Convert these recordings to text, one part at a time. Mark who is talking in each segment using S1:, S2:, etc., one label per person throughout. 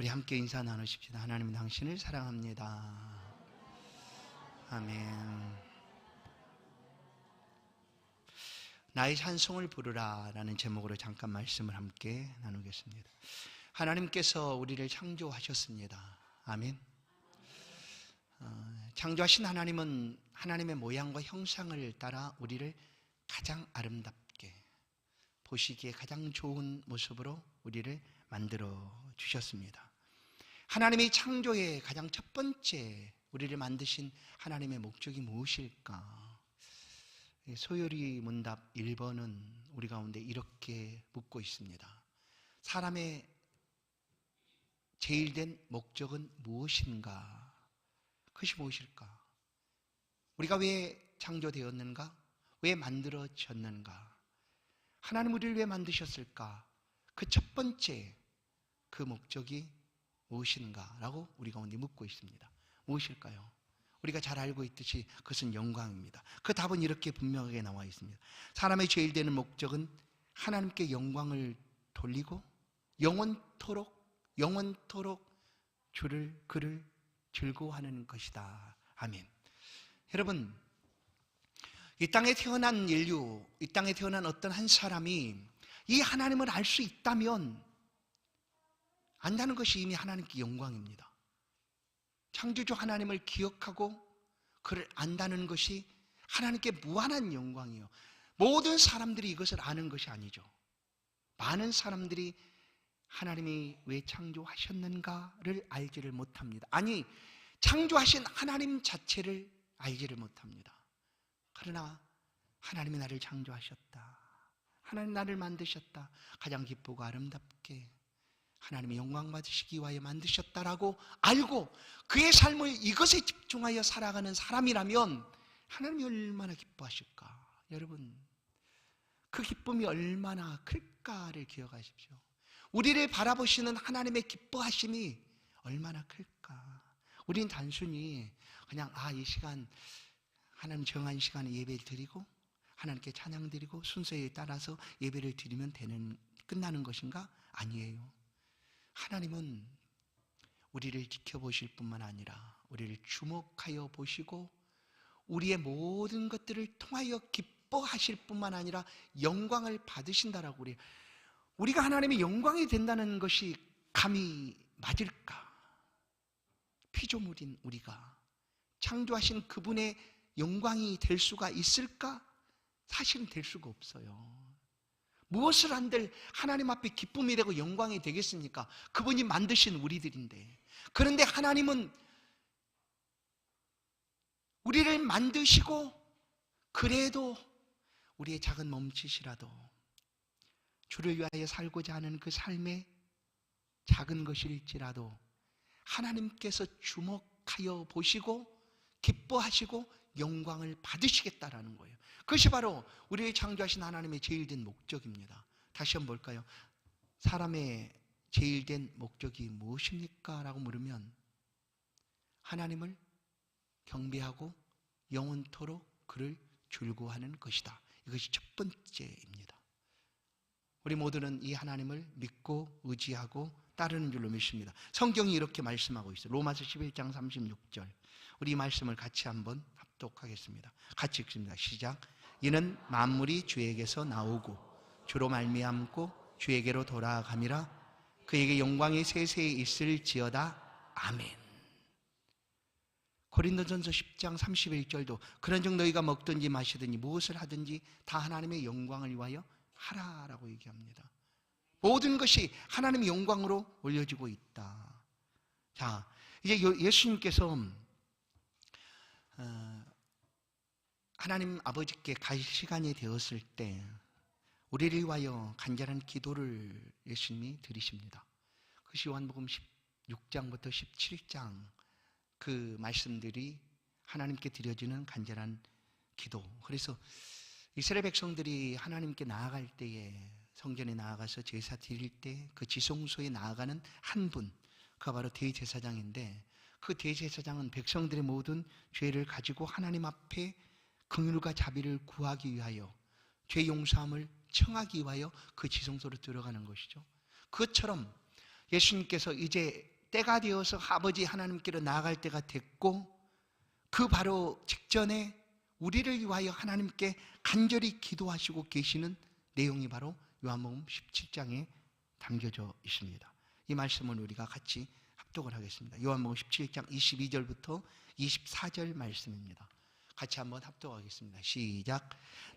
S1: 우리 함께 인사 나누십시다. 하나님 당신을 사랑합니다. 아멘. 나의 찬송을 부르라 라는 제목으로 잠깐 말씀을 함께 나누겠습니다. 하나님께서 우리를 창조하셨습니다. 아멘. 창조하신 하나님은 하나님의 모양과 형상을 따라 우리를 가장 아름답게, 보시기에 가장 좋은 모습으로 우리를 만들어 주셨습니다. 하나님이 창조의 가장 첫 번째 우리를 만드신 하나님의 목적이 무엇일까? 소요리 문답 1번은 우리 가운데 이렇게 묻고 있습니다. 사람의 제일 된 목적은 무엇인가? 그것이 무엇일까? 우리가 왜 창조되었는가? 왜 만들어졌는가? 하나님 우리를 왜 만드셨을까? 그 첫 번째 그 목적이 무엇인가? 라고 우리 가운데 묻고 있습니다. 무엇일까요? 우리가 잘 알고 있듯이 그것은 영광입니다. 그 답은 이렇게 분명하게 나와 있습니다. 사람의 제일 되는 목적은 하나님께 영광을 돌리고 영원토록 그를 즐거워하는 것이다. 아멘. 여러분, 이 땅에 태어난 인류, 이 땅에 태어난 어떤 한 사람이 이 하나님을 알 수 있다면 안다는 것이 이미 하나님께 영광입니다. 창조주 하나님을 기억하고 그를 안다는 것이 하나님께 무한한 영광이에요. 모든 사람들이 이것을 아는 것이 아니죠. 많은 사람들이 하나님이 왜 창조하셨는가를 알지를 못합니다. 아니, 창조하신 하나님 자체를 알지를 못합니다. 그러나 하나님이 나를 창조하셨다, 하나님 나를 만드셨다, 가장 기쁘고 아름답게 하나님의 영광 받으시기 위하여 만드셨다라고 알고 그의 삶을 이것에 집중하여 살아가는 사람이라면 하나님이 얼마나 기뻐하실까? 여러분, 그 기쁨이 얼마나 클까를 기억하십시오. 우리를 바라보시는 하나님의 기뻐하심이 얼마나 클까? 우린 단순히 그냥 이 시간 하나님 정한 시간에 예배를 드리고 하나님께 찬양 드리고 순서에 따라서 예배를 드리면 끝나는 것인가? 아니에요. 하나님은 우리를 지켜보실 뿐만 아니라 우리를 주목하여 보시고 우리의 모든 것들을 통하여 기뻐하실 뿐만 아니라 영광을 받으신다라고. 우리가 하나님의 영광이 된다는 것이 감히 맞을까? 피조물인 우리가 창조하신 그분의 영광이 될 수가 있을까? 사실은 될 수가 없어요. 무엇을 한들 하나님 앞에 기쁨이 되고 영광이 되겠습니까? 그분이 만드신 우리들인데. 그런데 하나님은 우리를 만드시고 그래도 우리의 작은 몸짓이라도 주를 위하여 살고자 하는 그 삶의 작은 것일지라도 하나님께서 주목하여 보시고 기뻐하시고 영광을 받으시겠다라는 거예요. 그것이 바로 우리를 창조하신 하나님의 제일 된 목적입니다. 다시 한번 볼까요? 사람의 제일 된 목적이 무엇입니까? 라고 물으면 하나님을 경배하고 영원토록 그를 즐거워하는 것이다. 이것이 첫 번째입니다. 우리 모두는 이 하나님을 믿고 의지하고 따르는 줄로 믿습니다. 성경이 이렇게 말씀하고 있어요. 로마서 11장 36절. 우리 이 말씀을 같이 한번 합독하겠습니다. 같이 읽습니다. 시작. 이는 만물이 주에게서 나오고 주로 말미암고 주에게로 돌아감이라. 그에게 영광이 세세히 있을지어다. 아멘. 고린도전서 10장 31절도 그런즉 너희가 먹든지 마시든지 무엇을 하든지 다 하나님의 영광을 위하여 하라라고 얘기합니다. 모든 것이 하나님의 영광으로 올려지고 있다. 자, 이제 예수님께서 하나님 아버지께 갈 시간이 되었을 때 우리를 위하여 간절한 기도를 예수님이 드리십니다. 그것이 요한복음 16장부터 17장 그 말씀들이 하나님께 드려지는 간절한 기도. 그래서 이스라엘 백성들이 하나님께 나아갈 때에 성전에 나아가서 제사 드릴 때 그 지성소에 나아가는 한 분, 그가 바로 대제사장인데 그 대제사장은 백성들의 모든 죄를 가지고 하나님 앞에 긍휼과 자비를 구하기 위하여 죄 용서함을 청하기 위하여 그 지성소로 들어가는 것이죠. 그것처럼 예수님께서 이제 때가 되어서 아버지 하나님께로 나아갈 때가 됐고, 그 바로 직전에 우리를 위하여 하나님께 간절히 기도하시고 계시는 내용이 바로 요한복음 17장에 담겨져 있습니다. 이 말씀을 우리가 같이 합독을 하겠습니다. 요한복음 17장 22절부터 24절 말씀입니다. 같이 한번 합독하겠습니다. 시작.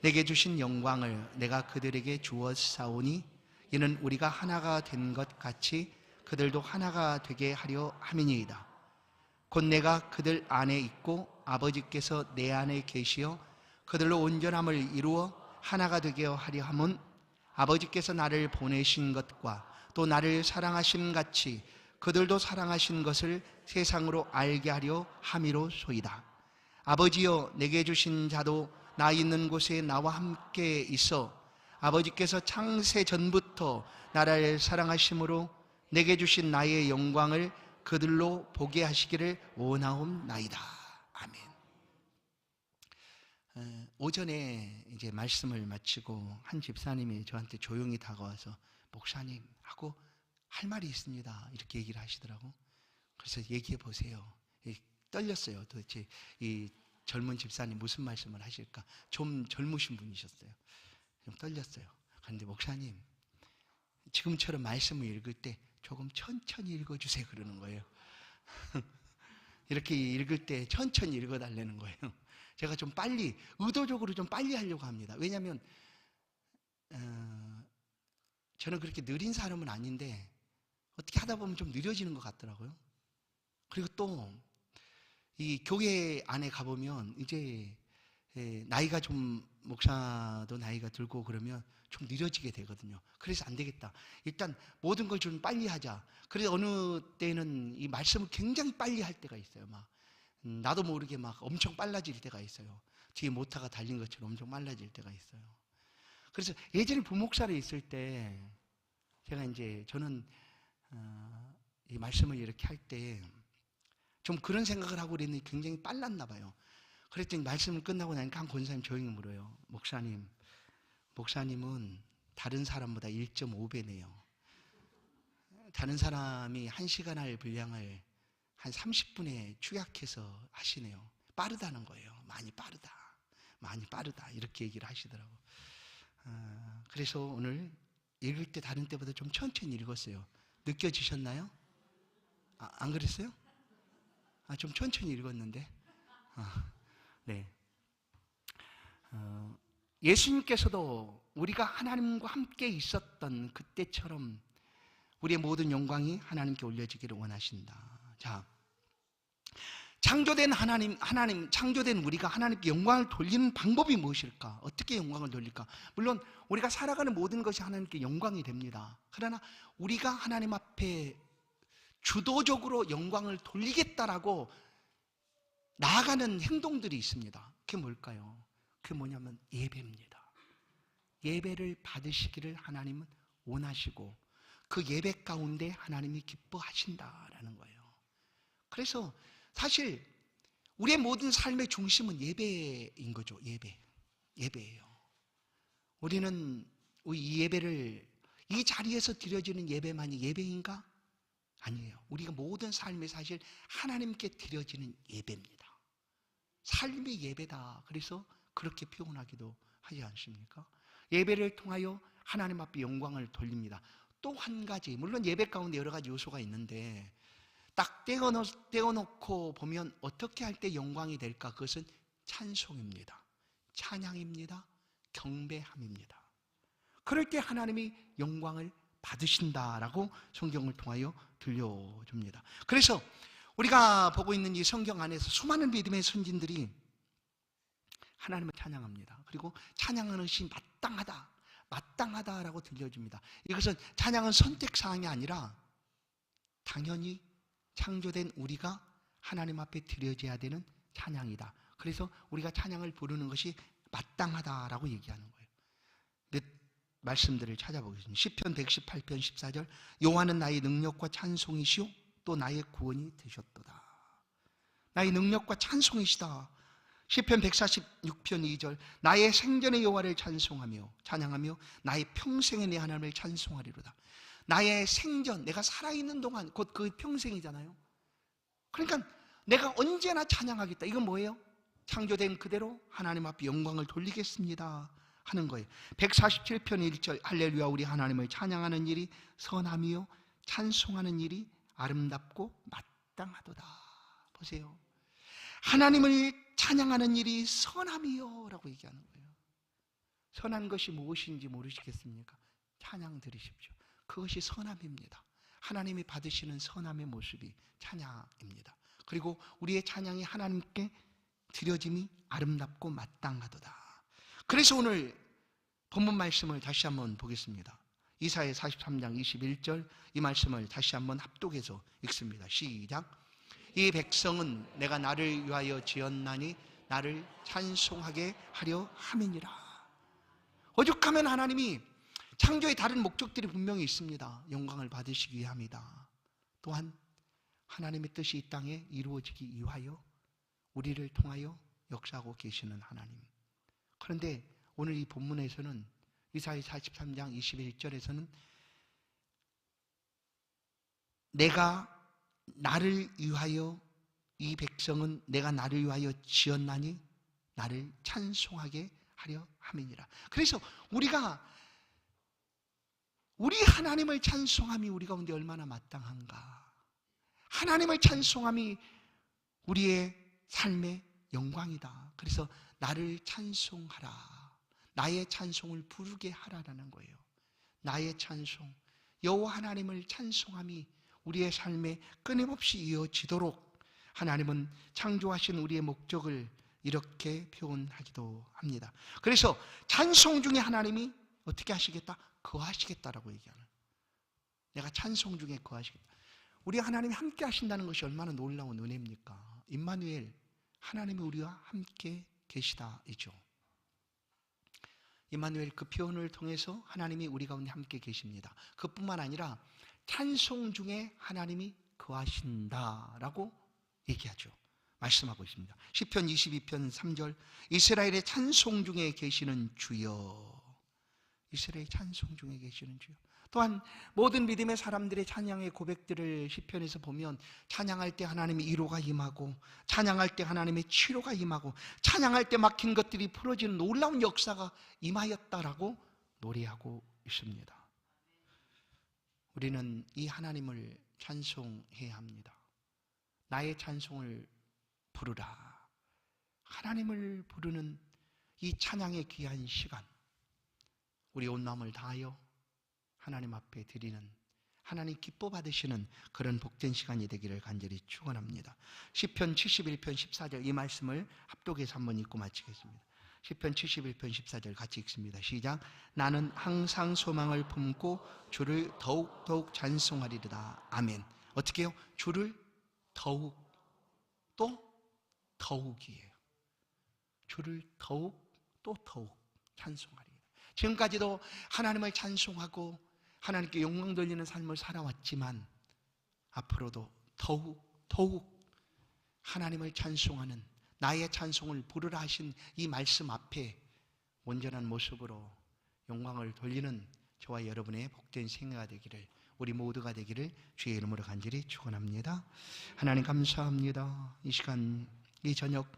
S1: 내게 주신 영광을 내가 그들에게 주었사오니 이는 우리가 하나가 된 것 같이 그들도 하나가 되게 하려 함이니이다. 곧 내가 그들 안에 있고 아버지께서 내 안에 계시어 그들로 온전함을 이루어 하나가 되게 하려 함은 아버지께서 나를 보내신 것과 또 나를 사랑하신 같이 그들도 사랑하신 것을 세상으로 알게 하려 함이로소이다. 아버지여, 내게 주신 자도 나 있는 곳에 나와 함께 있어 아버지께서 창세 전부터 나를 사랑하심으로 내게 주신 나의 영광을 그들로 보게 하시기를 원하옵나이다. 아멘. 오전에 이제 말씀을 마치고 한 집사님이 저한테 조용히 다가와서 목사님 하고 할 말이 있습니다, 이렇게 얘기를 하시더라고. 그래서 얘기해 보세요. 떨렸어요. 도대체 이 젊은 집사님 무슨 말씀을 하실까. 좀 젊으신 분이셨어요. 좀 떨렸어요. 그런데 목사님, 지금처럼 말씀을 읽을 때 조금 천천히 읽어주세요 그러는 거예요. 이렇게 읽을 때 천천히 읽어달라는 거예요. 제가 좀 빨리, 의도적으로 좀 빨리 하려고 합니다. 왜냐하면 저는 그렇게 느린 사람은 아닌데 어떻게 하다 보면 좀 느려지는 것 같더라고요. 그리고 또 이 교회 안에 가보면 이제 나이가 좀, 목사도 나이가 들고 그러면 좀 느려지게 되거든요. 그래서 안 되겠다, 일단 모든 걸 좀 빨리 하자. 그래서 어느 때는 이 말씀을 굉장히 빨리 할 때가 있어요. 막 나도 모르게 막 엄청 빨라질 때가 있어요. 뒤에 모터가 달린 것처럼 엄청 빨라질 때가 있어요. 그래서 예전에 부목사로 있을 때 제가 이제 저는 이 말씀을 이렇게 할 때 좀 그런 생각을 하고 그랬는데 굉장히 빨랐나 봐요. 그랬더니 말씀을 끝나고 나니까 한 권사님 조용히 물어요. 목사님은 다른 사람보다 1.5배네요. 다른 사람이 1시간 할 분량을 한 30분에 축약해서 하시네요. 빠르다는 거예요. 많이 빠르다 이렇게 얘기를 하시더라고. 그래서 오늘 읽을 때 다른 때보다 좀 천천히 읽었어요. 느껴지셨나요? 안 그랬어요? 좀 천천히 읽었는데. 네. 예수님께서도 우리가 하나님과 함께 있었던 그때처럼 우리의 모든 영광이 하나님께 올려지기를 원하신다. 자, 창조된 창조된 우리가 하나님께 영광을 돌리는 방법이 무엇일까? 어떻게 영광을 돌릴까? 물론 우리가 살아가는 모든 것이 하나님께 영광이 됩니다. 그러나 우리가 하나님 앞에 주도적으로 영광을 돌리겠다라고 나아가는 행동들이 있습니다. 그게 뭘까요? 그게 뭐냐면 예배입니다. 예배를 받으시기를 하나님은 원하시고 그 예배 가운데 하나님이 기뻐하신다라는 거예요. 그래서 사실 우리의 모든 삶의 중심은 예배인 거죠. 예배예요. 우리는 이 예배를, 이 자리에서 드려지는 예배만이 예배인가? 아니에요. 우리가 모든 삶이 사실 하나님께 드려지는 예배입니다. 삶의 예배다. 그래서 그렇게 표현하기도 하지 않습니까? 예배를 통하여 하나님 앞에 영광을 돌립니다. 또 한 가지, 물론 예배 가운데 여러 가지 요소가 있는데 딱 떼어놓고 보면 어떻게 할 때 영광이 될까? 그것은 찬송입니다. 찬양입니다. 경배함입니다. 그럴 때 하나님이 영광을 받으신다라고 성경을 통하여 들려줍니다. 그래서 우리가 보고 있는 이 성경 안에서 수많은 믿음의 선진들이 하나님을 찬양합니다. 그리고 찬양하는 것이 마땅하다라고 들려줍니다. 이것은 찬양은 선택사항이 아니라 당연히 창조된 우리가 하나님 앞에 드려져야 되는 찬양이다. 그래서 우리가 찬양을 부르는 것이 마땅하다라고 얘기하는 거예요. 몇 말씀들을 찾아보겠습니다. 시편 118편 14절, 여호와는 나의 능력과 찬송이시오 또 나의 구원이 되셨도다. 나의 능력과 찬송이시다. 시편 146편 2절, 나의 생전의 여호와를 찬양하며 나의 평생의 내 하나님을 찬송하리로다. 나의 생전, 내가 살아있는 동안, 곧 그 평생이잖아요. 그러니까 내가 언제나 찬양하겠다. 이건 뭐예요? 창조된 그대로 하나님 앞에 영광을 돌리겠습니다 하는 거예요. 147편 1절 할렐루야 우리 하나님을 찬양하는 일이 선함이요 찬송하는 일이 아름답고 마땅하도다. 보세요. 하나님을 찬양하는 일이 선함이요 라고 얘기하는 거예요. 선한 것이 무엇인지 모르시겠습니까? 찬양 드리십시오. 그것이 선함입니다. 하나님이 받으시는 선함의 모습이 찬양입니다. 그리고 우리의 찬양이 하나님께 드려짐이 아름답고 마땅하도다. 그래서 오늘 본문 말씀을 다시 한번 보겠습니다. 이사야 43장 21절 이 말씀을 다시 한번 합독해서 읽습니다. 시작. 이 백성은 내가 나를 위하여 지었나니 나를 찬송하게 하려 함이니라. 오죽하면 하나님이 창조의 다른 목적들이 분명히 있습니다. 영광을 받으시기 위함이다. 또한 하나님의 뜻이 이 땅에 이루어지기 위하여 우리를 통하여 역사하고 계시는 하나님. 그런데 오늘 이 본문에서는 이사야 43장 21절에서는 내가 나를 위하여 이 백성은 내가 나를 위하여 지었나니 나를 찬송하게 하려 함이니라. 그래서 우리 하나님을 찬송함이 우리 가운데 얼마나 마땅한가. 하나님을 찬송함이 우리의 삶의 영광이다. 그래서 나를 찬송하라. 나의 찬송을 부르게 하라라는 거예요. 나의 찬송, 여호와 하나님을 찬송함이 우리의 삶에 끊임없이 이어지도록 하나님은 창조하신 우리의 목적을 이렇게 표현하기도 합니다. 그래서 찬송 중에 하나님이 어떻게 하시겠다? 거하시겠다라고 얘기하는, 내가 찬송 중에 거하시겠다. 우리 하나님이 함께 하신다는 것이 얼마나 놀라운 은혜입니까? 임마누엘, 하나님이 우리와 함께 계시다이죠. 임마누엘 그 표현을 통해서 하나님이 우리 가운데 함께 계십니다. 그뿐만 아니라 찬송 중에 하나님이 거하신다라고 얘기하죠. 말씀하고 있습니다. 시편 22편 3절 이스라엘의 찬송 중에 계시는 주여. 이스라엘의 찬송 중에 계시는 주여. 또한 모든 믿음의 사람들의 찬양의 고백들을 시편에서 보면 찬양할 때 하나님의 위로가 임하고 찬양할 때 하나님의 치료가 임하고 찬양할 때 막힌 것들이 풀어지는 놀라운 역사가 임하였다라고 노래하고 있습니다. 우리는 이 하나님을 찬송해야 합니다. 나의 찬송을 부르라. 하나님을 부르는 이 찬양의 귀한 시간, 우리 온 마음을 다하여 하나님 앞에 드리는, 하나님 기뻐 받으시는 그런 복된 시간이 되기를 간절히 축원합니다. 시편 71편 14절 이 말씀을 합독해서 한번 읽고 마치겠습니다. 시편 71편 14절 같이 읽습니다. 시작. 나는 항상 소망을 품고 주를 더욱 찬송하리로다. 아멘. 어떻게 해요? 주를 더욱, 또 더욱이에요. 주를 더욱 또 더욱 찬송하리로다. 지금까지도 하나님을 찬송하고 하나님께 영광 돌리는 삶을 살아왔지만 앞으로도 더욱 하나님을 찬송하는, 나의 찬송을 부르라 하신 이 말씀 앞에 온전한 모습으로 영광을 돌리는 저와 여러분의 복된 생애가 되기를, 우리 모두가 되기를 주의 이름으로 간절히 축원합니다. 하나님 감사합니다. 이 시간 이 저녁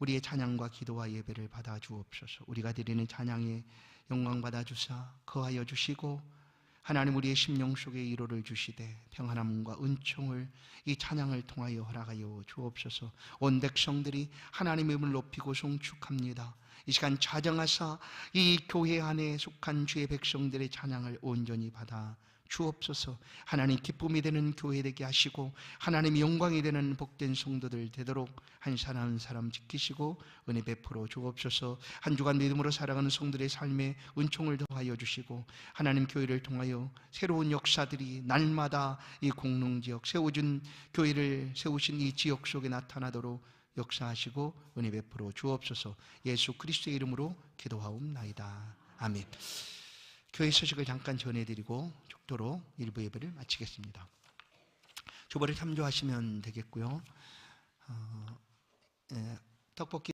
S1: 우리의 찬양과 기도와 예배를 받아 주옵소서. 우리가 드리는 찬양에 영광 받아 주사 거하여 주시고 하나님 우리의 심령 속에 위로를 주시되 평안함과 은총을 이 찬양을 통하여 허락하여 주옵소서. 온 백성들이 하나님의 이름을 높이고 송축합니다. 이 시간 자정하사 이 교회 안에 속한 주의 백성들의 찬양을 온전히 받아 주옵소서. 하나님 기쁨이 되는 교회 되게 하시고 하나님이 영광이 되는 복된 성도들 되도록 한 사람 한 사람 지키시고 은혜 베풀어 주옵소서. 한 주간 믿음으로 살아가는 성도들의 삶에 은총을 더하여 주시고 하나님 교회를 통하여 새로운 역사들이 날마다 이 공릉지역 세워진 교회를 세우신 이 지역 속에 나타나도록 역사하시고 은혜 베풀어 주옵소서. 예수 그리스도의 이름으로 기도하옵나이다. 아멘. 교회 소식을 잠깐 전해드리고 족도로 일부 예배를 마치겠습니다. 주보를 참조하시면 되겠고요. 떡볶이